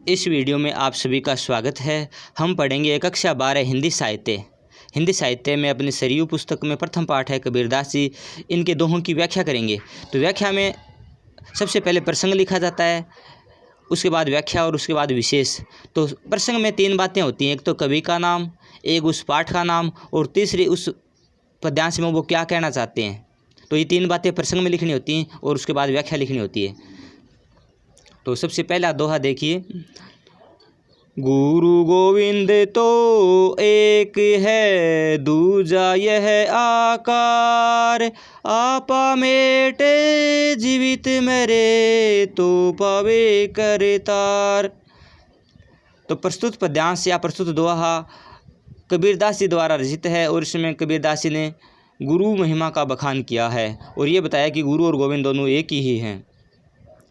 इस वीडियो में आप सभी का स्वागत है। हम पढ़ेंगे कक्षा 12 हिंदी साहित्य। हिंदी साहित्य में अपनी सरयू पुस्तक में प्रथम पाठ है कबीरदास जी। इनके दोहों की व्याख्या करेंगे। तो व्याख्या में सबसे पहले प्रसंग लिखा जाता है, उसके बाद व्याख्या और उसके बाद विशेष। तो प्रसंग में 3 बातें होती हैं, एक तो कवि का नाम, एक उस पाठ का नाम और तीसरी उस पद्यांश में वो क्या कहना चाहते हैं। तो ये 3 बातें प्रसंग में लिखनी होती हैं और उसके बाद व्याख्या लिखनी होती है। तो सबसे पहला दोहा देखिए। गुरु गोविंद तो एक है, दूजा यह आकार, आपा मेटे जीवित मरे, तो पावे करतार। तो प्रस्तुत पद्यांश या प्रस्तुत दोहा कबीरदास जी द्वारा रचित है और इसमें कबीरदास जी ने गुरु महिमा का बखान किया है और ये बताया कि गुरु और गोविंद दोनों एक ही हैं।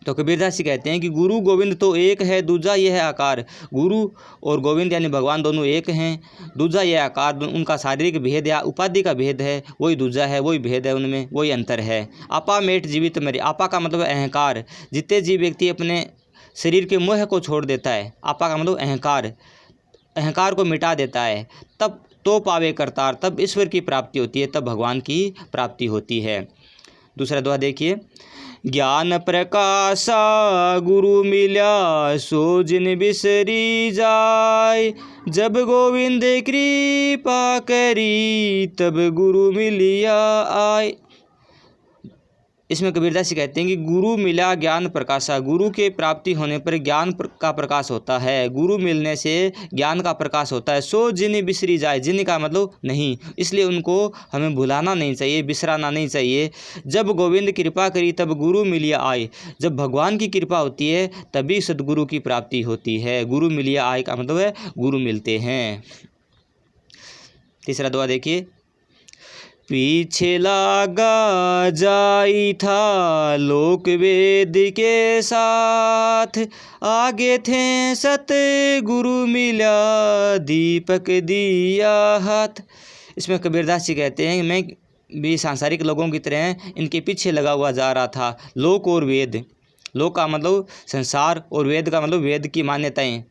तो कबीरदास जी कहते हैं कि गुरु गोविंद तो एक है, दूजा यह आकार। गुरु और गोविंद यानी भगवान दोनों एक हैं, दूजा यह आकार, उनका शारीरिक भेद या उपाधि का भेद है, वही दूजा है, वही भेद है, उनमें वही अंतर है। आपा मेट जीवित मरे। आपा का मतलब अहंकार। जितने जीव व्यक्ति अपने शरीर के मोह को छोड़ देता है, आपा का मतलब अहंकार, अहंकार को मिटा देता है, तब तो पावे करतार, तब ईश्वर की प्राप्ति होती है, तब भगवान की प्राप्ति होती है। दूसरा दोहा देखिए। ज्ञान प्रकाशा गुरु मिल्या, सो जिन बिसरी जाय, जब गोविंद कृपा करी, तब गुरु मिलिया आय। इसमें कबीरदास जी कहते हैं कि गुरु मिला ज्ञान प्रकाशा। गुरु के प्राप्ति होने पर ज्ञान का प्रकाश होता है, गुरु मिलने से ज्ञान का प्रकाश होता है। सो जिन बिसरी जाए, जिन का मतलब नहीं, इसलिए उनको हमें भुलाना नहीं चाहिए, बिसराना नहीं चाहिए। जब गोविंद कृपा करी तब गुरु मिलिया आए। जब भगवान की कृपा होती है तभी सदगुरु की प्राप्ति होती है। गुरु मिलिया आए का मतलब है गुरु मिलते हैं। तीसरा दोहा देखिए। पीछे लागा जाई था लोक वेद के साथ, आगे थे सत गुरु मिला, दीपक दिया हाथ। इसमें कबीरदास जी कहते हैं मैं भी सांसारिक लोगों की तरह इनके पीछे लगा हुआ जा रहा था। लोक और वेद, लोक का मतलब संसार और वेद का मतलब वेद की मान्यताएं,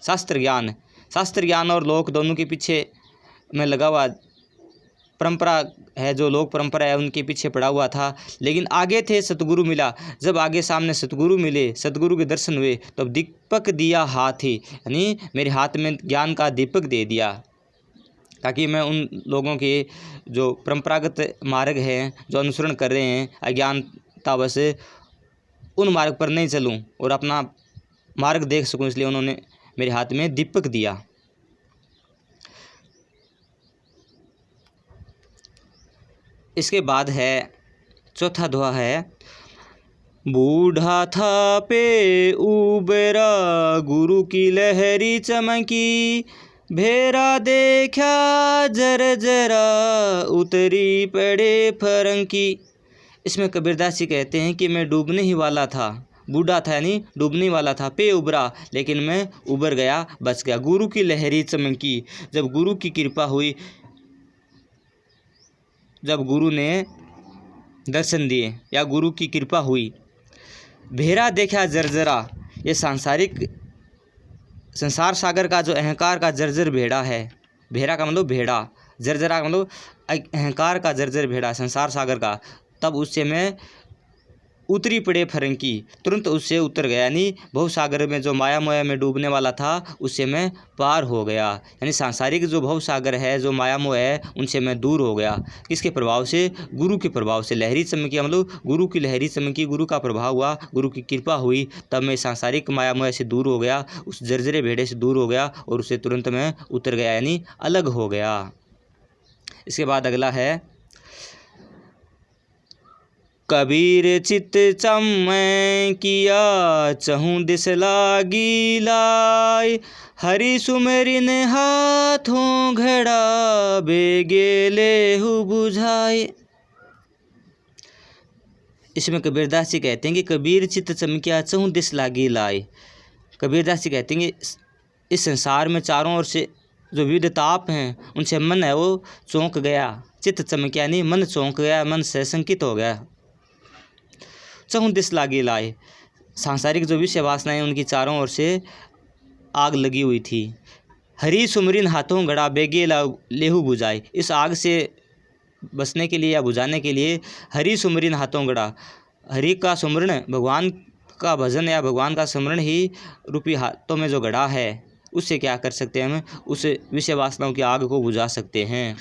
शास्त्र ज्ञान, शास्त्र ज्ञान और लोक दोनों के पीछे मैं लगा हुआ, परंपरा है जो लोक परंपरा है उनके पीछे पड़ा हुआ था। लेकिन आगे थे सतगुरु मिला। जब आगे सामने सतगुरु मिले, सतगुरु के दर्शन हुए, तब दीपक दिया हाथ ही, यानी मेरे हाथ में ज्ञान का दीपक दे दिया, ताकि मैं उन लोगों के जो परंपरागत मार्ग हैं, जो अनुसरण कर रहे हैं अज्ञानतावश, उन मार्ग पर नहीं चलूं और अपना मार्ग देख सकूं, इसलिए उन्होंने मेरे हाथ में दीपक दिया। इसके बाद है चौथा दोहा है। बूढ़ा था पे उबरा, गुरु की लहरी चमकी, भेरा देखा जर जरा, उतरी पड़े फरंकी। इसमें कबीरदास जी कहते हैं कि मैं डूबने ही वाला था। बूढ़ा था यानी डूबने वाला था, पे उबरा, लेकिन मैं उबर गया, बच गया। गुरु की लहरी चमकी। जब गुरु की कृपा हुई, जब गुरु ने दर्शन दिए या गुरु की कृपा हुई। भेरा देखा जर्जरा, ये सांसारिक संसार सागर का जो अहंकार का जर्जर भेड़ा है, भेड़ा का मतलब भेड़ा, जर्जरा का मतलब अहंकार का जर्जर भेड़ा संसार सागर का, तब उससे मैं उतरी पड़े फरंकी, तुरंत उससे उतर गया, यानी भवसागर में जो माया मोया में डूबने वाला था उससे मैं पार हो गया। यानी सांसारिक जो भवसागर है, जो माया मोह है, उनसे मैं दूर हो गया। किसके प्रभाव से? गुरु के प्रभाव से। लहरी चमकी मतलब गुरु की लहरी चमकी, गुरु का प्रभाव हुआ, गुरु की कृपा हुई, तब मैं सांसारिक माया मोह से दूर हो गया, उस जर्जरे भेड़े से दूर हो गया और उससे तुरंत मैं उतर गया, यानी अलग हो गया। इसके बाद अगला है। कबीर चित चमै किया, चहूँ दिस लागी लाय, हरि सुमरिन हाथों घड़ा, बेगे लेहु बुझाए। इसमें कबीरदास जी कहते हैं कि कबीर चित चमकिया, चहूँ दिस लागी लाय। कबीरदास जी कहते हैं कि इस संसार में चारों ओर से जो विविध ताप हैं उनसे मन है वो चौंक गया। चित्त चमकिया नहीं, मन चौंक गया, मन से संकित हो गया। चहुँ दिस लागी लाए, सांसारिक जो विषय वासनाएं उनकी चारों ओर से आग लगी हुई थी। हरी सुमरिन हाथों गड़ा बेगे लेहू बुझाए। इस आग से बचने के लिए या बुझाने के लिए हरी सुमरिन हाथों गड़ा, हरि का सुमरण, भगवान का भजन या भगवान का स्मरण ही रूपी हाथों में जो गड़ा है, उससे क्या कर सकते हैं, हम उस विषय वासनाओं की आग को बुझा सकते हैं।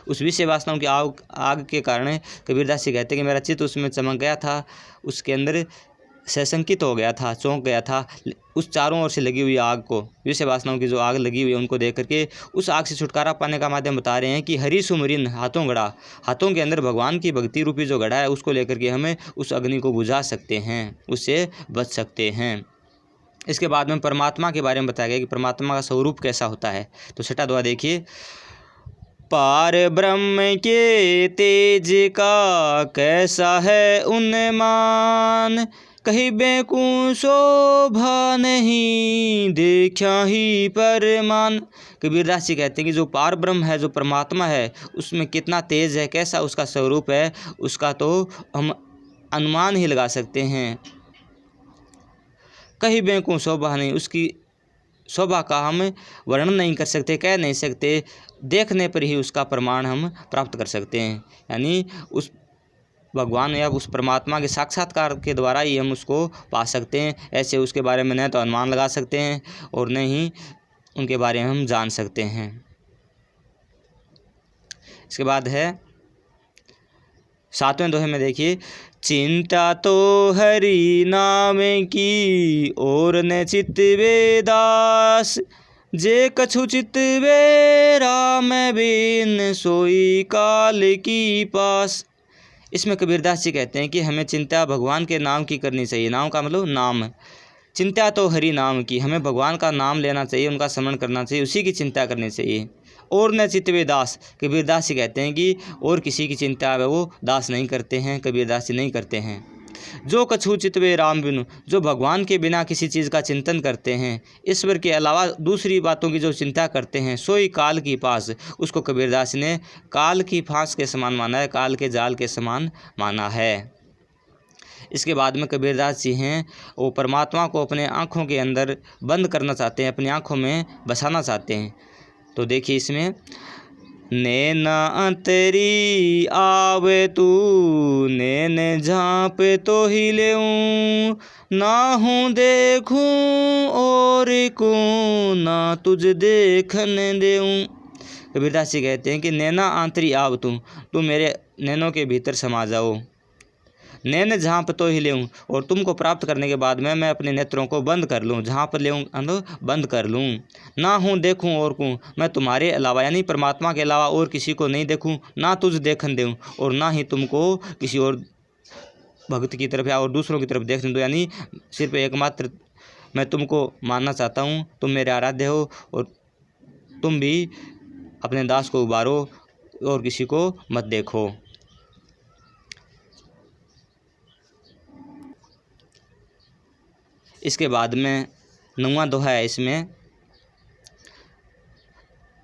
उस विषय वासनाओं की आग के कारण कबीरदास जी कहते हैं कि मेरा चित्त उसमें चमक गया था, उसके अंदर सशंकित हो गया था, चौंक गया था। उस चारों ओर से लगी हुई आग को, विषय वासनाओं की जो आग लगी हुई है, उनको देख करके उस आग से छुटकारा पाने का माध्यम बता रहे हैं कि हरि सुमरिन हाथों गड़ा, हाथों के अंदर भगवान की भक्ति रूपी जो गड़ा है, उसको लेकर के हमें उस अग्नि को बुझा सकते हैं, उससे बच सकते हैं। इसके बाद में परमात्मा के बारे में बताया गया कि परमात्मा का स्वरूप कैसा होता है। तो छठा दोहा देखिए, पार ब्रह्म के तेज का कैसा है उन्मान, कहीं बेकूं शोभा नहीं देखा ही परमान। कबीरदास जी कहते हैं कि जो पार ब्रह्म है, जो परमात्मा है, उसमें कितना तेज है, कैसा उसका स्वरूप है, उसका तो हम अनुमान ही लगा सकते हैं। कहीं बेकूं शोभा नहीं, उसकी शोभा का हम वर्णन नहीं कर सकते, कह नहीं सकते, देखने पर ही उसका प्रमाण हम प्राप्त कर सकते हैं। यानी उस भगवान या उस परमात्मा के साक्षात्कार के द्वारा ही हम उसको पा सकते हैं। ऐसे उसके बारे में न तो अनुमान लगा सकते हैं और न ही उनके बारे में हम जान सकते हैं। इसके बाद है 7वें दोहे में देखिए, चिंता तो हरि नाम की और न चितवे दास, जे कछु चितवे राम बिन सोई काल की पास। इसमें कबीरदास जी कहते हैं कि हमें चिंता भगवान के नाम की करनी चाहिए। नाम का मतलब नाम, चिंता तो हरि नाम की, हमें भगवान का नाम लेना चाहिए, उनका स्मरण करना चाहिए, उसी की चिंता करनी चाहिए। और न चितवे दास, कबीरदास जी कहते हैं कि और किसी की चिंता वो दास नहीं करते हैं, कबीरदास जी नहीं करते हैं। जो कछु चितवे राम बिनु, जो भगवान के बिना किसी चीज़ का चिंतन करते हैं, ईश्वर के अलावा दूसरी बातों की जो चिंता करते हैं, सोई काल की पास, उसको कबीरदास ने काल की फांस के समान माना है, काल के जाल के समान माना है। इसके बाद में कबीरदास जी हैं, वो परमात्मा को अपने आँखों के अंदर बंद करना चाहते हैं, अपनी आँखों में बसाना चाहते हैं। तो देखिए इसमें, नैना अंतरी आवे तू, नैन झाँप तो ही लेऊँ, ना हूँ देखूँ और को ना तुझ देखन देऊँ। कबीरदास जी कहते हैं कि नैना आंतरी आव तू मेरे नैनों के भीतर समा जाओ, नैन झाँप तो ही लेऊँ, और तुमको प्राप्त करने के बाद में मैं अपने नेत्रों को बंद कर लूँ, झाँप लेऊँ बंद कर लूँ, ना हूँ देखूँ और को, मैं तुम्हारे अलावा यानी परमात्मा के अलावा और किसी को नहीं देखूँ, ना तुझ देखन दूँ, और ना ही तुमको किसी और भक्त की तरफ या और दूसरों की तरफ देखने दो। यानी सिर्फ एकमात्र मैं तुमको मानना चाहता हूँ, तुम मेरे आराध्य हो, और तुम भी अपने दास को उबारो और किसी को मत देखो। इसके बाद में 9वां दोहा है। इसमें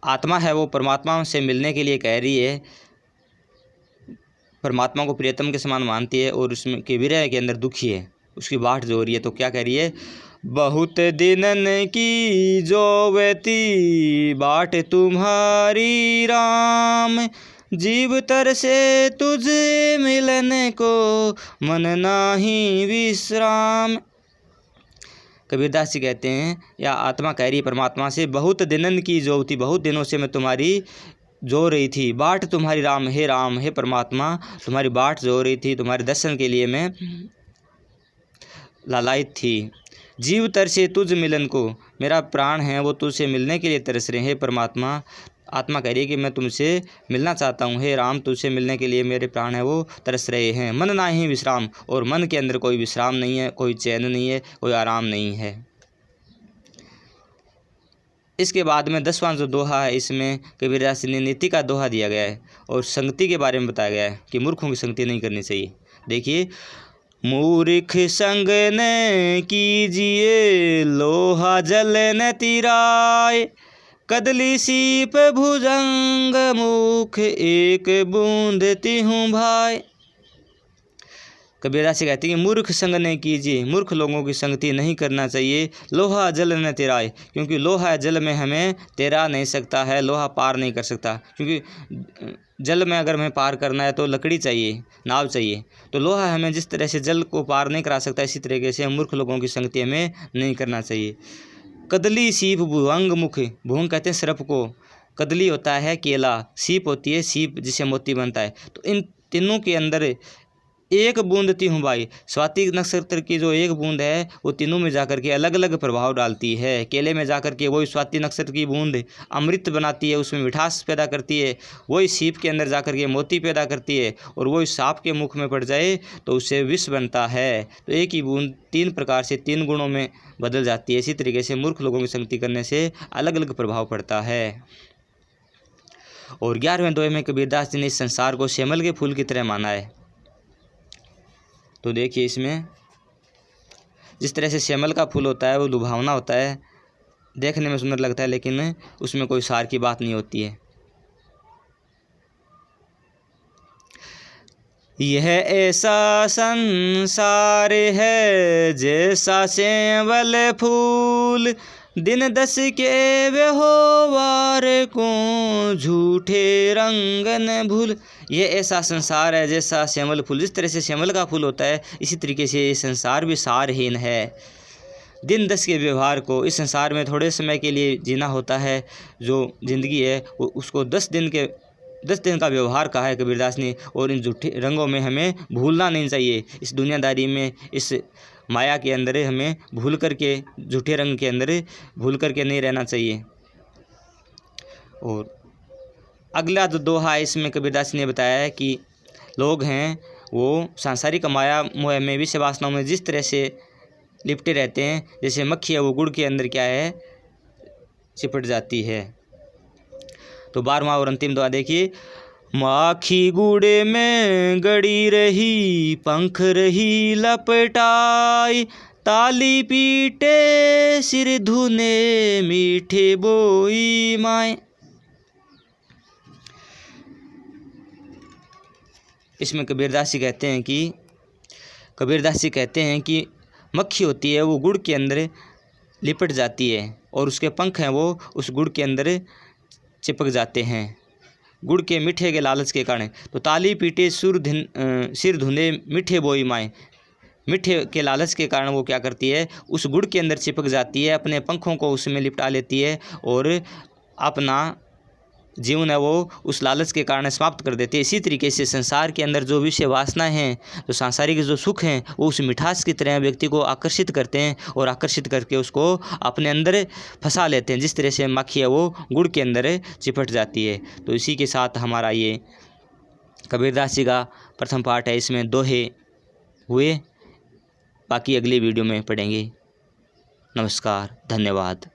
आत्मा है वो परमात्मा से मिलने के लिए कह रही है, परमात्मा को प्रियतम के समान मानती है और उसमें के विरह के अंदर दुखी है, उसकी बाट जो हो रही है। तो क्या कह रही है, बहुत दिनन की जो व्यती बाट तुम्हारी राम, जीव तर से तुझ मिलन को मन नाही विश्राम। कबीरदास जी कहते हैं, या आत्मा कह रही है परमात्मा से, बहुत दिनन की जो थी, बहुत दिनों से मैं तुम्हारी जो रही थी, बाट तुम्हारी राम, हे परमात्मा तुम्हारी बाट जो रही थी, तुम्हारे दर्शन के लिए मैं लालायित थी। जीव तरसे तुझ मिलन को, मेरा प्राण है वो तुझसे मिलने के लिए तरस रहे हैं परमात्मा। आत्मा कह रही है कि मैं तुमसे मिलना चाहता हूँ, हे राम तुझसे मिलने के लिए मेरे प्राण है वो तरस रहे हैं। मन ना ही विश्राम, और मन के अंदर कोई विश्राम नहीं है, कोई चैन नहीं है, कोई आराम नहीं है। इसके बाद में 10वां जो दोहा है, इसमें कबीरदास ने नीति का दोहा दिया गया है और संगति के बारे में बताया गया है कि मूर्खों की संगति नहीं करनी चाहिए। देखिए, मूर्ख संग न कीजिए लोहा जल न तिराय, कदली सीप भुजंग मुख एक बूंद तिहूँ भाई। कबीरदास जी कहते हैं कि मूर्ख संग नहीं कीजिए, मूर्ख लोगों की संगति नहीं करना चाहिए। लोहा जल न तैराए, क्योंकि लोहा जल में हमें तैरा नहीं सकता है, लोहा पार नहीं कर सकता, क्योंकि जल में अगर हमें पार करना है तो लकड़ी चाहिए, नाव चाहिए। तो लोहा हमें जिस तरह से जल को पार नहीं करा सकता, इसी तरीके से मूर्ख लोगों की संगति हमें नहीं करना चाहिए। कदली सीप भुवंग मुख, भुवंग कहते हैं सर्प को, कदली होता है केला, सीप होती है सीप जिसे मोती बनता है। तो इन तीनों के अंदर एक बूंद ती हूँ भाई, स्वाति नक्षत्र की जो एक बूंद है वो तीनों में जाकर के अलग अलग प्रभाव डालती है। केले में जाकर के वही स्वाति नक्षत्र की बूंद अमृत बनाती है, उसमें मिठास पैदा करती है। वही सीप के अंदर जाकर के मोती पैदा करती है, और वही सांप के मुख में पड़ जाए तो उससे विष बनता है। तो एक ही बूंद तीन प्रकार से तीन गुणों में बदल जाती है। इसी तरीके से मूर्ख लोगों की संगति करने से अलग अलग प्रभाव पड़ता है। और 11वें दोहे में कबीरदास जी ने इस संसार को श्यामल के फूल की तरह माना है। तो देखिए इसमें जिस तरह से श्यामल का फूल होता है वो लुभावना होता है, देखने में सुंदर लगता है, लेकिन उसमें कोई सार की बात नहीं होती है। यह ऐसा संसार है जैसा श्यामल फूल, दिन 10 के व्यवहार को झूठे रंग न भूल। ये ऐसा संसार है जैसा श्यामल फूल, जिस तरह से श्यामल का फूल होता है इसी तरीके से ये संसार भी सारहीन है। दिन 10 के व्यवहार को, इस संसार में थोड़े समय के लिए जीना होता है, जो ज़िंदगी है वो उसको 10 दिन का व्यवहार कहा है कबीरदास ने। और इन झूठे रंगों में हमें भूलना नहीं चाहिए। इस दुनियादारी में, इस माया के अंदर हमें भूल करके, झूठे रंग के अंदर भूल करके नहीं रहना चाहिए। और अगला जो दोहा है इसमें कबीरदास ने बताया है कि लोग हैं वो सांसारिक माया मोह में, विषय वासनाओं में जिस तरह से लिपटे रहते हैं, जैसे मक्खी है वो गुड़ के अंदर क्या है, चिपट जाती है। तो 12वां और अंतिम दोहा देखिए। माखी गुड़े में गड़ी रही, पंख रही लपटाई, ताली पीटे सिर धुने, मीठे बोई माए। इसमें कबीरदास जी कहते हैं कि मक्खी होती है वो गुड़ के अंदर लिपट जाती है, और उसके पंख हैं वो उस गुड़ के अंदर चिपक जाते हैं, गुड़ के मीठे के लालच के कारण। तो ताली पीटे सिर धुने, मीठे बोई माए, मीठे के लालच के कारण वो क्या करती है, उस गुड़ के अंदर चिपक जाती है, अपने पंखों को उसमें लिपटा लेती है, और अपना जीवन है वो उस लालच के कारण समाप्त कर देती है। इसी तरीके से संसार के अंदर जो विषय वासना हैं, जो सांसारिक जो सुख हैं, वो उस मिठास की तरह व्यक्ति को आकर्षित करते हैं, और आकर्षित करके उसको अपने अंदर फंसा लेते हैं, जिस तरह से मक्खी है वो गुड़ के अंदर चिपट जाती है। तो इसी के साथ हमारा ये कबीरदास जी का प्रथम पाठ है, इसमें दोहे हुए, बाकी अगली वीडियो में पढ़ेंगे। नमस्कार, धन्यवाद।